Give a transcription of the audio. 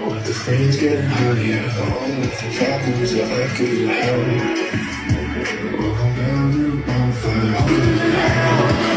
But the flames getting higher. All of the problems are echoing higher. Oh, I'm bound on fire.